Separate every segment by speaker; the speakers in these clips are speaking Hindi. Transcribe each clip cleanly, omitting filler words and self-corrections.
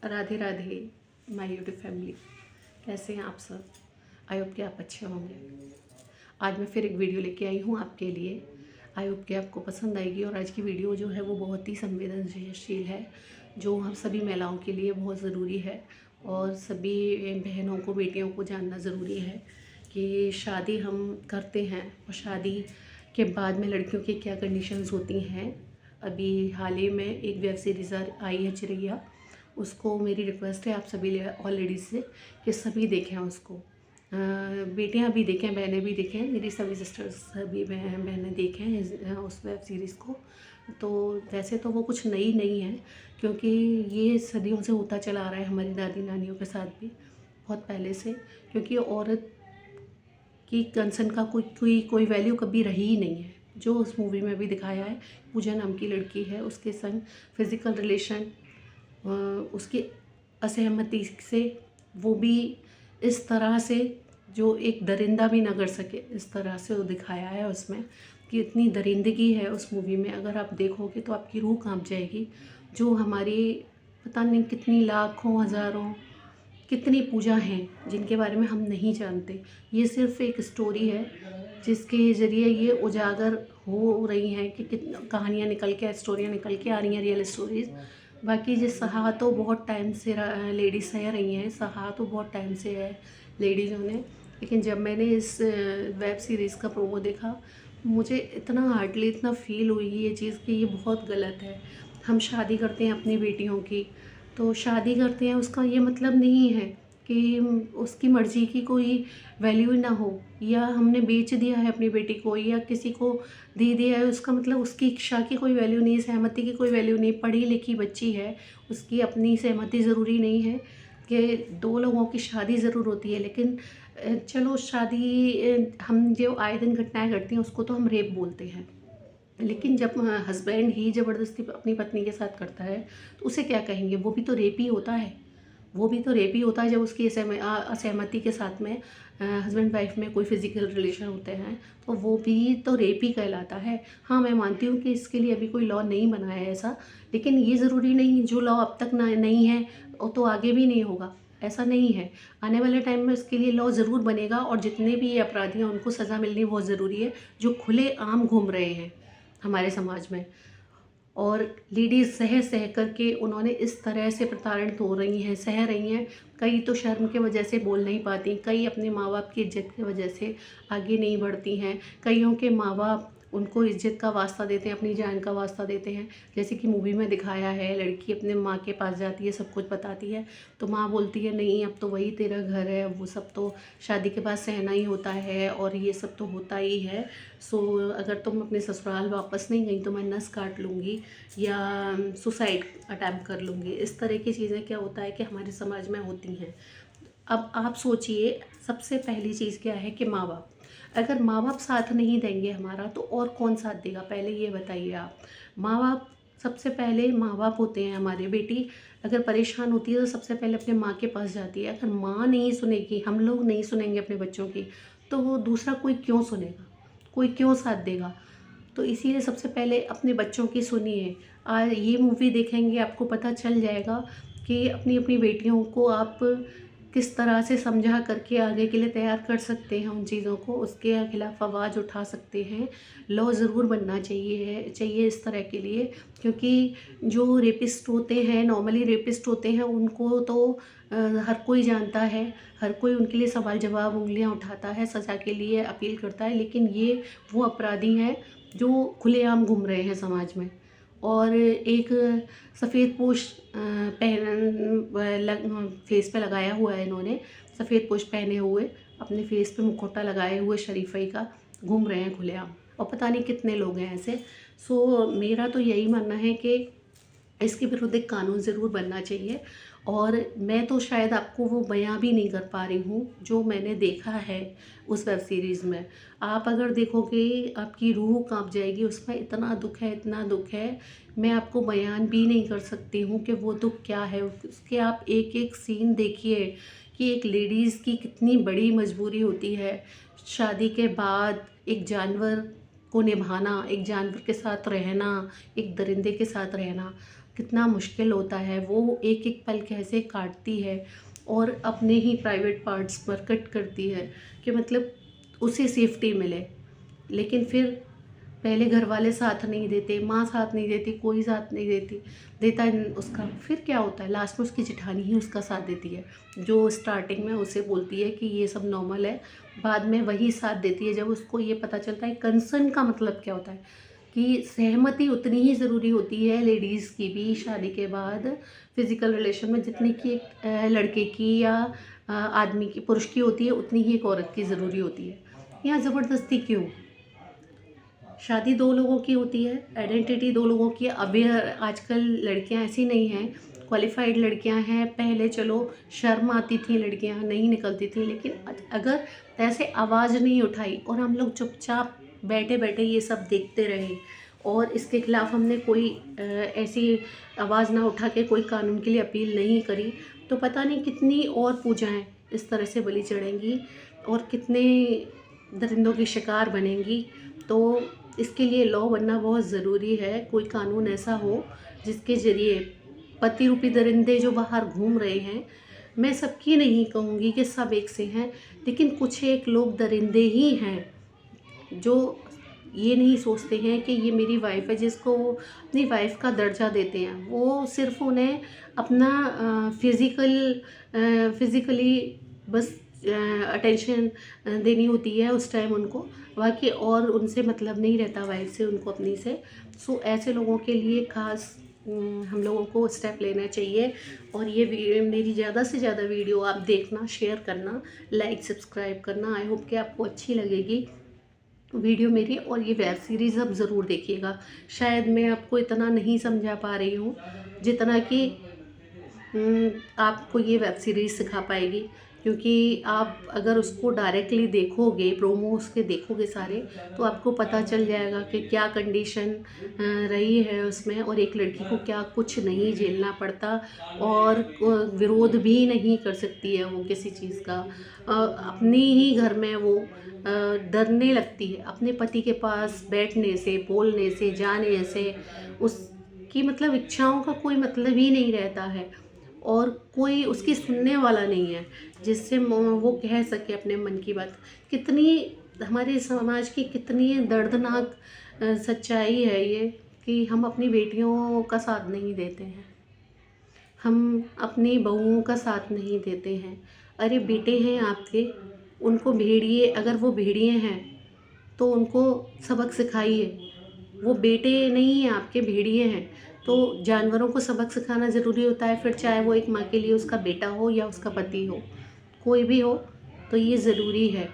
Speaker 1: Radhe Radhe my YouTube family. कैसे हैं आप सब? आई होप कि आप अच्छे होंगे। आज मैं फिर एक वीडियो लेके आई हूँ आपके लिए। आई होप कि आपको पसंद आएगी। और आज की वीडियो जो है वो बहुत ही संवेदनशील है, जो हम सभी महिलाओं के लिए बहुत ज़रूरी है और सभी बहनों को, बेटियों को जानना ज़रूरी है कि शादी हम करते हैं और शादी के बाद में लड़कियों की क्या कंडीशंस होती हैं। अभी हाल ही में एक वेब सीरीज़ आई है चिरैया, उसको मेरी रिक्वेस्ट है आप सभी ऑल लेडीज़ से कि सभी देखें उसको। बेटियां भी देखें, बहनें भी देखें, मेरी सभी सिस्टर्स सभी बहनें देखें उस वेब सीरीज़ को। तो वैसे तो वो कुछ नई नहीं है, क्योंकि ये सदियों से होता चला आ रहा है हमारी दादी नानियों के साथ भी, बहुत पहले से। क्योंकि औरत की कंसर्न का कोई वैल्यू कभी रही ही नहीं है। जो उस मूवी में भी दिखाया है, पूजा नाम की लड़की है, उसके संग फिज़िकल रिलेशन, उसकी असहमति से, वो भी इस तरह से जो एक दरिंदा भी ना कर सके, इस तरह से वो दिखाया है उसमें कि इतनी दरिंदगी है उस मूवी में। अगर आप देखोगे तो आपकी रूह कांप जाएगी। जो हमारी पता नहीं कितनी लाखों हज़ारों कितनी पूजा हैं जिनके बारे में हम नहीं जानते। ये सिर्फ एक स्टोरी है जिसके ज़रिए ये उजागर हो रही हैं कि कितनी कहानियाँ निकल के, स्टोरियाँ निकल के आ रही हैं, रियल स्टोरीज़। बाकी ये सहा तो बहुत टाइम से लेडीज़ सह रही हैं, सहा तो बहुत टाइम से है लेडीज़ों ने। लेकिन जब मैंने इस वेब सीरीज़ का प्रोमो देखा, मुझे इतना हार्डली इतना फ़ील हुई ये चीज़ कि ये बहुत गलत है। हम शादी करते हैं अपनी बेटियों की, तो शादी करते हैं उसका ये मतलब नहीं है कि उसकी मर्ज़ी की कोई वैल्यू ना हो, या हमने बेच दिया है अपनी बेटी को या किसी को दे दिया है, उसका मतलब उसकी इच्छा की कोई वैल्यू नहीं, सहमति की कोई वैल्यू नहीं। पढ़ी लिखी बच्ची है, उसकी अपनी सहमति ज़रूरी नहीं है कि दो लोगों की शादी ज़रूर होती है। लेकिन चलो शादी हम जो आए दिन घटनाएं घटती हैं उसको तो हम रेप बोलते हैं। लेकिन जब हस्बैंड ही ज़बरदस्ती अपनी पत्नी के साथ करता है तो उसे क्या कहेंगे? वो भी तो रेप ही होता है। वो भी तो रेप ही होता है जब उसकी असहमति के साथ में हस्बैंड वाइफ में कोई फिज़िकल रिलेशन होते हैं, तो वो भी तो रेप ही कहलाता है। हाँ, मैं मानती हूँ कि इसके लिए अभी कोई लॉ नहीं बना है ऐसा, लेकिन ये ज़रूरी नहीं जो लॉ अब तक ना नहीं है वो तो आगे भी नहीं होगा, ऐसा नहीं है। आने वाले टाइम में इसके लिए लॉ ज़रूर बनेगा और जितने भी ये अपराधी हैं उनको सज़ा मिलनी बहुत ज़रूरी है, जो खुलेआम घूम रहे हैं हमारे समाज में। और लेडीज़ सह सह करके उन्होंने इस तरह से प्रताड़ित हो रही हैं, सह रही हैं। कई तो शर्म की वजह से बोल नहीं पाती, कई अपने माँ बाप की इज्जत की वजह से आगे नहीं बढ़ती हैं। कईयों के माँ बाप उनको इज्जत का वास्ता देते हैं, अपनी जान का वास्ता देते हैं। जैसे कि मूवी में दिखाया है, लड़की अपने माँ के पास जाती है, सब कुछ बताती है, तो माँ बोलती है नहीं अब तो वही तेरा घर है, वो सब तो शादी के बाद सहना ही होता है और ये सब तो होता ही है। सो अगर तुम अपने ससुराल वापस नहीं गई तो मैं नस काट लूँगी या सुसाइड अटैम्प्ट कर लूँगी। इस तरह की चीज़ें क्या होता है कि हमारे समाज में होती हैं। अब आप सोचिए, सबसे पहली चीज़ क्या है कि माँ बाप, अगर माँ बाप साथ नहीं देंगे हमारा तो और कौन साथ देगा? पहले ये बताइए आप। माँ बाप सबसे पहले, माँ बाप होते हैं हमारे। बेटी अगर परेशान होती है तो सबसे पहले अपने माँ के पास जाती है। अगर माँ नहीं सुनेगी, हम लोग नहीं सुनेंगे अपने बच्चों की, तो वो दूसरा कोई क्यों सुनेगा, कोई क्यों साथ देगा? तो इसीलिए सबसे पहले अपने बच्चों की सुनिए। ये मूवी देखेंगे आपको पता चल जाएगा कि अपनी अपनी बेटियों को आप किस तरह से समझा करके आगे के लिए तैयार कर सकते हैं उन चीज़ों को, उसके खिलाफ आवाज़ उठा सकते हैं। लॉ ज़रूर बनना चाहिए इस तरह के लिए, क्योंकि जो रेपिस्ट होते हैं, नॉर्मली रेपिस्ट होते हैं, उनको तो हर कोई जानता है, हर कोई उनके लिए सवाल जवाब उंगलियां उठाता है, सज़ा के लिए अपील करता है। लेकिन ये वो अपराधी हैं जो खुलेआम घूम रहे हैं समाज में। और एक सफ़ेद पोश फेस पे लगाया हुआ है इन्होंने, सफ़ेद पोश पहने हुए, अपने फेस पे मुखौटा लगाए हुए शरीफई का घूम रहे हैं खुलेआम, और पता नहीं कितने लोग हैं ऐसे। सो मेरा तो यही मानना है कि इसके विरुद्ध एक कानून ज़रूर बनना चाहिए। और मैं तो शायद आपको वो बयां भी नहीं कर पा रही हूँ जो मैंने देखा है उस वेब सीरीज़ में। आप अगर देखोगे आपकी रूह कांप जाएगी, उसमें इतना दुख है, इतना दुख है, मैं आपको बयान भी नहीं कर सकती हूँ कि वो दुख क्या है। उसके आप एक एक सीन देखिए कि एक लेडीज़ की कितनी बड़ी मजबूरी होती है शादी के बाद एक जानवर को निभाना, एक जानवर के साथ रहना, एक दरिंदे के साथ रहना। कितना मुश्किल होता है, वो एक एक पल कैसे काटती है और अपने ही प्राइवेट पार्ट्स पर कट करती है कि मतलब उसे सेफ्टी मिले। लेकिन फिर पहले घर वाले साथ नहीं देते, माँ साथ नहीं देती, कोई साथ नहीं देता उसका। फिर क्या होता है, लास्ट में उसकी जेठानी ही उसका साथ देती है, जो स्टार्टिंग में उसे बोलती है कि ये सब नॉर्मल है, बाद में वही साथ देती है जब उसको ये पता चलता है कंसर्न का मतलब क्या होता है, कि सहमति उतनी ही ज़रूरी होती है लेडीज़ की भी शादी के बाद फिज़िकल रिलेशन में, जितनी कि एक लड़के की या आदमी की, पुरुष की होती है, उतनी ही एक औरत की ज़रूरी होती है। यहाँ ज़बरदस्ती क्यों? शादी दो लोगों की होती है, आइडेंटिटी दो लोगों की है। अवेयर आजकल लड़कियां ऐसी नहीं हैं, क्वालिफाइड लड़कियां हैं। पहले चलो शर्म आती थी, लड़कियां नहीं निकलती थी, लेकिन अगर ऐसे आवाज़ नहीं उठाई और हम लोग चुपचाप बैठे बैठे ये सब देखते रहे और इसके खिलाफ हमने कोई ऐसी आवाज़ ना उठा के कोई कानून के लिए अपील नहीं करी, तो पता नहीं कितनी और पूजाएं इस तरह से बलि चढ़ेंगी और कितने दरिंदों की शिकार बनेंगी। तो इसके लिए लॉ बनना बहुत ज़रूरी है। कोई कानून ऐसा हो जिसके ज़रिए पति रूपी दरिंदे जो बाहर घूम रहे हैं, मैं सबकी नहीं कहूँगी कि सब एक से हैं, लेकिन कुछ एक लोग दरिंदे ही हैं जो ये नहीं सोचते हैं कि ये मेरी वाइफ है, जिसको वो अपनी वाइफ का दर्जा देते हैं। वो सिर्फ उन्हें अपना फिज़िकली बस अटेंशन देनी होती है उस टाइम उनको, बाकी और उनसे मतलब नहीं रहता वाइफ से, उनको अपनी से। सो ऐसे लोगों के लिए ख़ास हम लोगों को स्टेप लेना चाहिए। और ये मेरी ज़्यादा से ज़्यादा वीडियो आप देखना, शेयर करना, लाइक सब्सक्राइब करना। आई होप कि आपको अच्छी लगेगी वीडियो मेरी, और ये वेब सीरीज़ अब ज़रूर देखिएगा। शायद मैं आपको इतना नहीं समझा पा रही हूँ जितना कि आपको ये वेब सीरीज़ सिखा पाएगी, क्योंकि आप अगर उसको डायरेक्टली देखोगे, प्रोमो उसके देखोगे सारे, तो आपको पता चल जाएगा कि क्या कंडीशन रही है उसमें, और एक लड़की को क्या कुछ नहीं झेलना पड़ता, और विरोध भी नहीं कर सकती है वो किसी चीज़ का। अपने ही घर में वो डरने लगती है अपने पति के पास बैठने से, बोलने से, जाने से। उसकी मतलब इच्छाओं का कोई मतलब ही नहीं रहता है, और कोई उसकी सुनने वाला नहीं है जिससे वो कह सके अपने मन की बात। कितनी हमारे समाज की कितनी दर्दनाक सच्चाई है ये, कि हम अपनी बेटियों का साथ नहीं देते हैं, हम अपनी बहुओं का साथ नहीं देते हैं। अरे बेटे हैं आपके, उनको भेड़िए, अगर वो भेड़िए हैं तो उनको सबक सिखाइए। वो बेटे नहीं हैं आपके, भेड़िए हैं। तो जानवरों को सबक सिखाना ज़रूरी होता है, फिर चाहे वो एक माँ के लिए उसका बेटा हो या उसका पति हो, कोई भी हो, तो ये ज़रूरी है।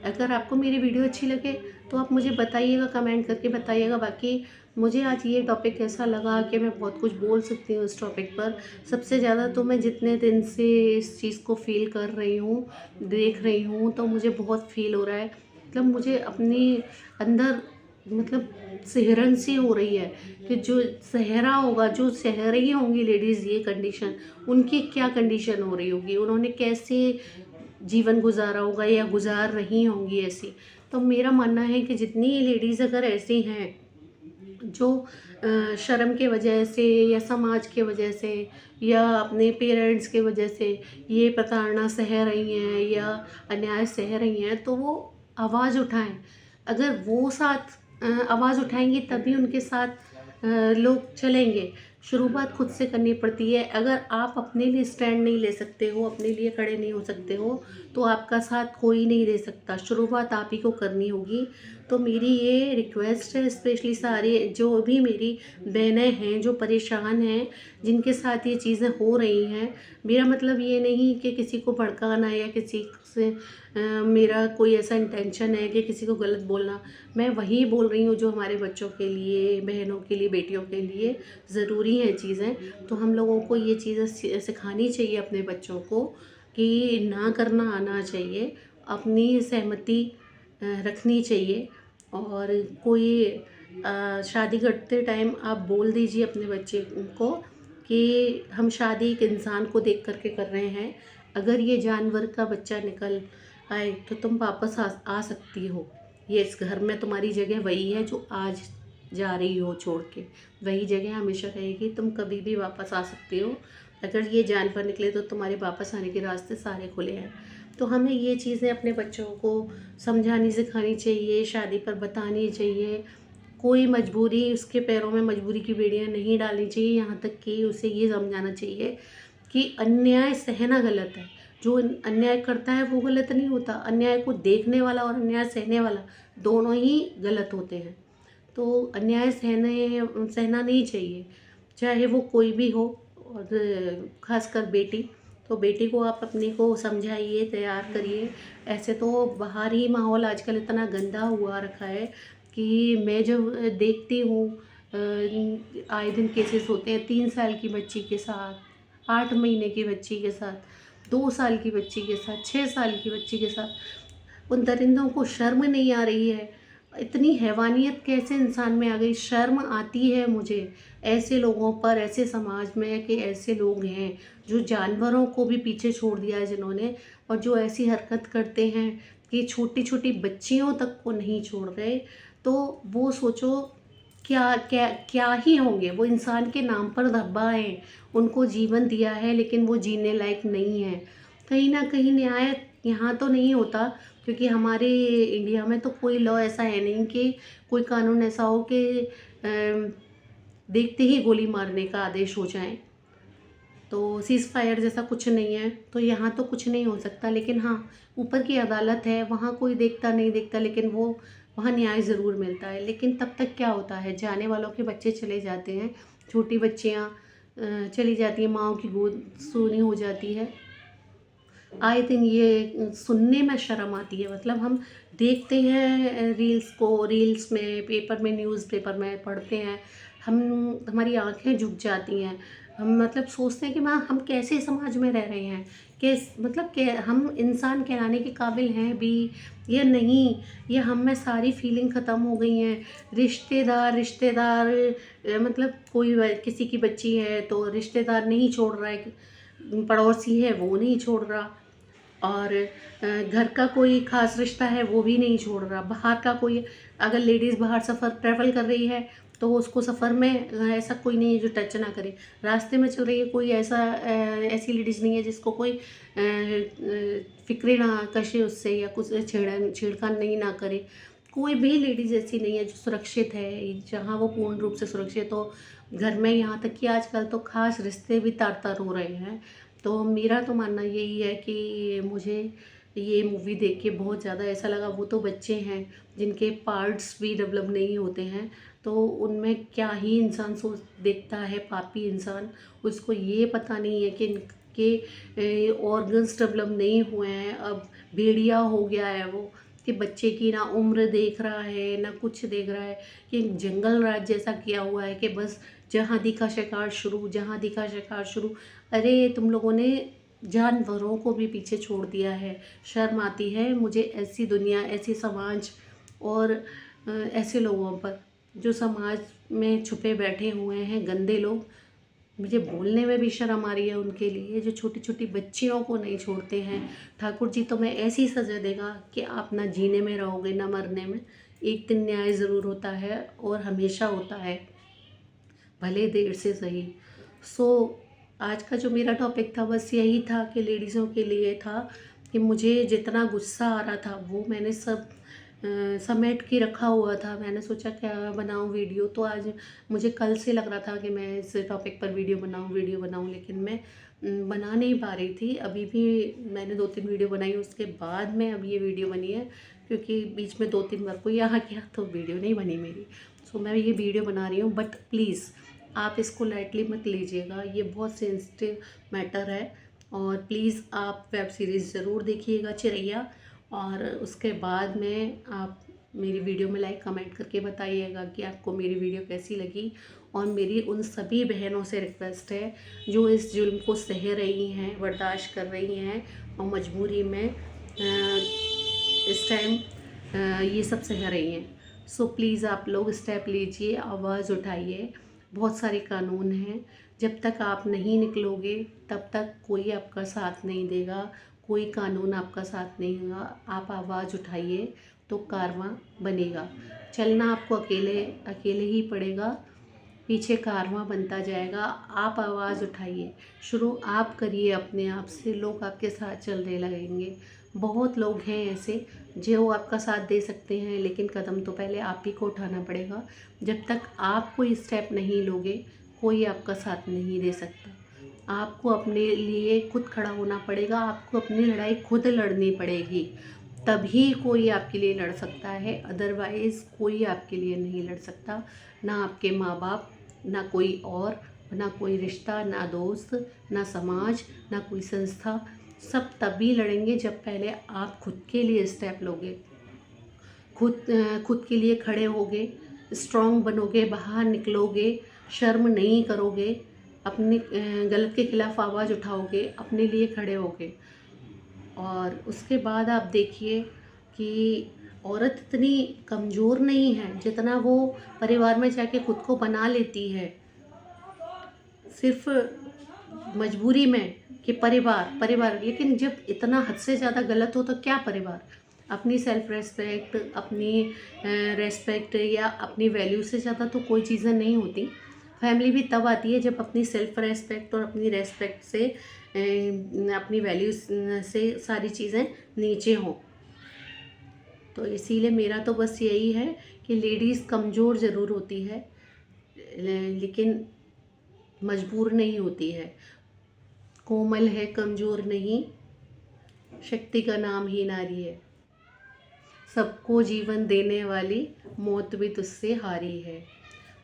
Speaker 1: अगर आपको मेरी वीडियो अच्छी लगे तो आप मुझे बताइएगा, कमेंट करके बताइएगा। बाकी मुझे आज ये टॉपिक ऐसा लगा कि मैं बहुत कुछ बोल सकती हूँ इस टॉपिक पर। सबसे ज़्यादा तो मैं जितने दिन से इस चीज़ को फ़ील कर रही हूँ, देख रही हूँ, तो मुझे बहुत फ़ील हो रहा है। मतलब मुझे अपने अंदर मतलब सिहरन सी हो रही है कि जो सहरा होगा, जो सह रही होंगी लेडीज़ ये कंडीशन, उनकी क्या कंडीशन हो रही होगी, उन्होंने कैसे जीवन गुजारा होगा या गुजार रही होंगी ऐसी। तो मेरा मानना है कि जितनी लेडीज़ अगर ऐसी हैं जो शर्म के वजह से या समाज के वजह से या अपने पेरेंट्स के वजह से ये प्रताड़ना सह रही हैं या अन्याय सह रही हैं, तो वो आवाज़ उठाएं। अगर वो आवाज़ उठाएंगी तभी उनके साथ लोग चलेंगे। शुरुआत खुद से करनी पड़ती है। अगर आप अपने लिए स्टैंड नहीं ले सकते हो, अपने लिए खड़े नहीं हो सकते हो, तो आपका साथ कोई नहीं दे सकता। शुरुआत आप ही को करनी होगी। तो मेरी ये रिक्वेस्ट है, स्पेशली सारे जो भी मेरी बहनें हैं जो परेशान हैं, जिनके साथ ये चीज़ें हो रही हैं। मेरा मतलब ये नहीं कि किसी को भड़काना या किसी से मेरा कोई ऐसा इंटेंशन है कि किसी को गलत बोलना। मैं वही बोल रही हूँ जो हमारे बच्चों के लिए, बहनों के लिए, बेटियों के लिए ज़रूरी हैं चीज़ें। तो हम लोगों को ये चीज़ें सिखानी चाहिए अपने बच्चों को, कि ना करना आना चाहिए, अपनी सहमति रखनी चाहिए। और कोई शादी करते टाइम आप बोल दीजिए अपने बच्चे को कि हम शादी एक इंसान को देख करके कर रहे हैं। अगर ये जानवर का बच्चा निकल तो तुम वापस आ सकती हो। ये इस घर में तुम्हारी जगह वही है जो आज जा रही हो छोड़ के, वही जगह हमेशा रहेगी। तुम कभी भी वापस आ सकते हो। अगर ये जानवर निकले तो तुम्हारे वापस आने के रास्ते सारे खुले हैं। तो हमें ये चीज़ें अपने बच्चों को समझानी सिखानी चाहिए, शादी पर बतानी चाहिए। कोई मजबूरी, उसके पैरों में मजबूरी की बेड़ियाँ नहीं डालनी चाहिए। यहाँ तक कि उसे ये समझाना चाहिए कि अन्याय सहना गलत है। जो अन्याय करता है वो गलत नहीं होता, अन्याय को देखने वाला और अन्याय सहने वाला दोनों ही गलत होते हैं। तो अन्याय सहना नहीं चाहिए, चाहे वो कोई भी हो। और ख़ासकर बेटी, तो बेटी को आप अपनी को समझाइए, तैयार करिए। ऐसे तो बाहर ही माहौल आजकल इतना गंदा हुआ रखा है कि मैं जब देखती हूँ आए दिन केसेस होते हैं 3 साल की बच्ची के साथ, 8 महीने की बच्ची के साथ, 2 साल की बच्ची के साथ, 6 साल की बच्ची के साथ। उन दरिंदों को शर्म नहीं आ रही है? इतनी हैवानियत कैसे इंसान में आ गई? शर्म आती है मुझे ऐसे लोगों पर, ऐसे समाज में कि ऐसे लोग हैं जो जानवरों को भी पीछे छोड़ दिया है जिन्होंने, और जो ऐसी हरकत करते हैं कि छोटी छोटी बच्चियों तक को नहीं छोड़ रहे। तो वो सोचो क्या क्या क्या ही होंगे। वो इंसान के नाम पर धब्बा हैं, उनको जीवन दिया है लेकिन वो जीने लायक नहीं है। कहीं ना कहीं न्याय यहाँ तो नहीं होता, क्योंकि हमारे इंडिया में तो कोई लॉ ऐसा है नहीं कि कोई कानून ऐसा हो कि देखते ही गोली मारने का आदेश हो जाए। तो सीज़ फायर जैसा कुछ नहीं है, तो यहाँ तो कुछ नहीं हो सकता। लेकिन हाँ, ऊपर की अदालत है, वहाँ कोई देखता नहीं देखता, लेकिन वो वहाँ न्याय ज़रूर मिलता है। लेकिन तब तक क्या होता है, जाने वालों के बच्चे चले जाते हैं, छोटी बच्चियाँ चली जाती हैं, माँओं की गोद सूनी हो जाती है। आई थिंक ये सुनने में शर्म आती है। मतलब हम देखते हैं रील्स को, रील्स में, पेपर में, न्यूज़पेपर में पढ़ते हैं, हम हमारी आंखें झुक जाती हैं। हम मतलब सोचते हैं कि माँ हम कैसे समाज में रह रहे हैं, कैस मतलब कि हम इंसान कहलाने के काबिल हैं भी या नहीं। ये हम में सारी फीलिंग ख़त्म हो गई हैं। रिश्तेदार रिश्तेदार मतलब कोई किसी की बच्ची है तो रिश्तेदार नहीं छोड़ रहा है, पड़ोसी है वो नहीं छोड़ रहा, और घर का कोई ख़ास रिश्ता है वो भी नहीं छोड़ रहा। बाहर का कोई, अगर लेडीज़ बाहर सफ़र ट्रैवल कर रही है तो उसको सफ़र में ऐसा कोई नहीं है जो टच ना करे। रास्ते में चल रही है कोई ऐसी लेडीज़ नहीं है जिसको कोई फ़िक्र ना कशे उससे, या कुछ छेड़खानी नहीं ना करे। कोई भी लेडीज़ ऐसी नहीं है जो सुरक्षित है, जहाँ वो पूर्ण रूप से सुरक्षित हो घर में। यहाँ तक कि आजकल तो ख़ास रिश्ते भी तार-तार हो रहे हैं। तो मेरा तो मानना यही है कि मुझे ये मूवी देख के बहुत ज़्यादा ऐसा लगा। वो तो बच्चे हैं जिनके पार्ट्स भी डेवलप नहीं होते हैं, तो उनमें क्या ही इंसान सोच देखता है, पापी इंसान। उसको ये पता नहीं है कि इनके ऑर्गन्स डेवलप नहीं हुए हैं। अब भेड़िया हो गया है वो, कि बच्चे की ना उम्र देख रहा है ना कुछ देख रहा है, कि जंगल राज जैसा किया हुआ है कि बस जहाँ दिखा शिकार शुरू, जहाँ दिखा शिकार शुरू। अरे तुम लोगों ने जानवरों को भी पीछे छोड़ दिया है। शर्म आती है मुझे ऐसी दुनिया, ऐसी समाज और ऐसे लोगों पर जो समाज में छुपे बैठे हुए हैं गंदे लोग। मुझे बोलने में भी शर्म आ रही है उनके लिए, जो छोटी छोटी बच्चियों को नहीं छोड़ते हैं। ठाकुर जी तो मैं ऐसी सज़ा देगा कि आप ना जीने में रहोगे ना मरने में। एक दिन न्याय ज़रूर होता है और हमेशा होता है, भले देर से सही। सो आज का जो मेरा टॉपिक था बस यही था कि लेडीज़ों के लिए था, कि मुझे जितना गुस्सा आ रहा था वो मैंने सब समेट के रखा हुआ था। मैंने सोचा क्या बनाऊं वीडियो, तो आज मुझे कल से लग रहा था कि मैं इस टॉपिक पर वीडियो बनाऊं, लेकिन मैं बना नहीं पा रही थी। अभी भी मैंने 2-3 वीडियो बनाई, उसके बाद में अब ये वीडियो बनी है, क्योंकि बीच में 2-3 बार कोई आ गया तो वीडियो नहीं बनी मेरी। सो मैं ये वीडियो बना रही हूँ, बट प्लीज़ आप इसको लाइटली मत लीजिएगा, ये बहुत सेंसिटिव मैटर है। और प्लीज़ आप वेब सीरीज़ ज़रूर देखिएगा चिरैया, और उसके बाद में आप मेरी वीडियो में लाइक कमेंट करके बताइएगा कि आपको मेरी वीडियो कैसी लगी। और मेरी उन सभी बहनों से रिक्वेस्ट है जो इस जुल्म को सह रही हैं, बर्दाश्त कर रही हैं और मजबूरी में इस टाइम ये सब सह रही हैं। सो प्लीज़ आप लोग स्टेप लीजिए, आवाज़ उठाइए। बहुत सारे कानून हैं, जब तक आप नहीं निकलोगे तब तक कोई आपका साथ नहीं देगा, कोई कानून आपका साथ नहीं होगा। आप आवाज़ उठाइए तो कारवां बनेगा। चलना आपको अकेले अकेले ही पड़ेगा, पीछे कारवां बनता जाएगा। आप आवाज़ उठाइए, शुरू आप करिए अपने आप से, लोग आपके साथ चलने लगेंगे। बहुत लोग हैं ऐसे जो आपका साथ दे सकते हैं, लेकिन कदम तो पहले आप ही को उठाना पड़ेगा। जब तक आप कोई स्टेप नहीं लोगे, कोई आपका साथ नहीं दे सकता। आपको अपने लिए खुद खड़ा होना पड़ेगा, आपको अपनी लड़ाई खुद लड़नी पड़ेगी, तभी कोई आपके लिए लड़ सकता है। अदरवाइज़ कोई आपके लिए नहीं लड़ सकता, ना आपके माँ बाप, ना कोई और, ना कोई रिश्ता, ना दोस्त, ना समाज, ना कोई संस्था। सब तभी लड़ेंगे जब पहले आप खुद के लिए स्टेप लोगे, खुद के लिए खड़े होगे, स्ट्रॉन्ग बनोगे, बाहर निकलोगे, शर्म नहीं करोगे, अपने गलत के खिलाफ आवाज़ उठाओगे, अपने लिए खड़े होगे। और उसके बाद आप देखिए कि औरत इतनी कमज़ोर नहीं है जितना वो परिवार में जाके खुद को बना लेती है, सिर्फ मजबूरी में कि परिवार। लेकिन जब इतना हद से ज़्यादा गलत हो तो क्या परिवार? अपनी सेल्फ रेस्पेक्ट, अपनी रेस्पेक्ट या अपनी वैल्यू से ज़्यादा तो कोई चीज़ें नहीं होती। फैमिली भी तब आती है जब अपनी सेल्फ रेस्पेक्ट और अपनी रेस्पेक्ट से अपनी वैल्यूज से सारी चीज़ें नीचे हों। तो इसीलिए मेरा तो बस यही है कि लेडीज़ कमज़ोर ज़रूर होती है, लेकिन मजबूर नहीं होती है। कोमल है, कमज़ोर नहीं, शक्ति का नाम ही नारी है। सबको जीवन देने वाली, मौत भी तुझसे हारी है।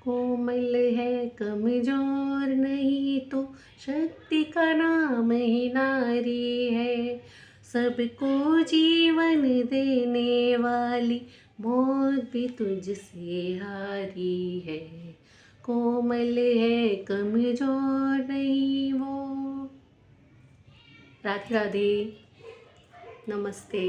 Speaker 1: कोमल है, कमज़ोर नहीं, तो शक्ति का नाम ही नारी है। सबको जीवन देने वाली, मौत भी तुझसे हारी है। कोमल है, कमज़ोर नहीं वो। राधे राधे, नमस्ते।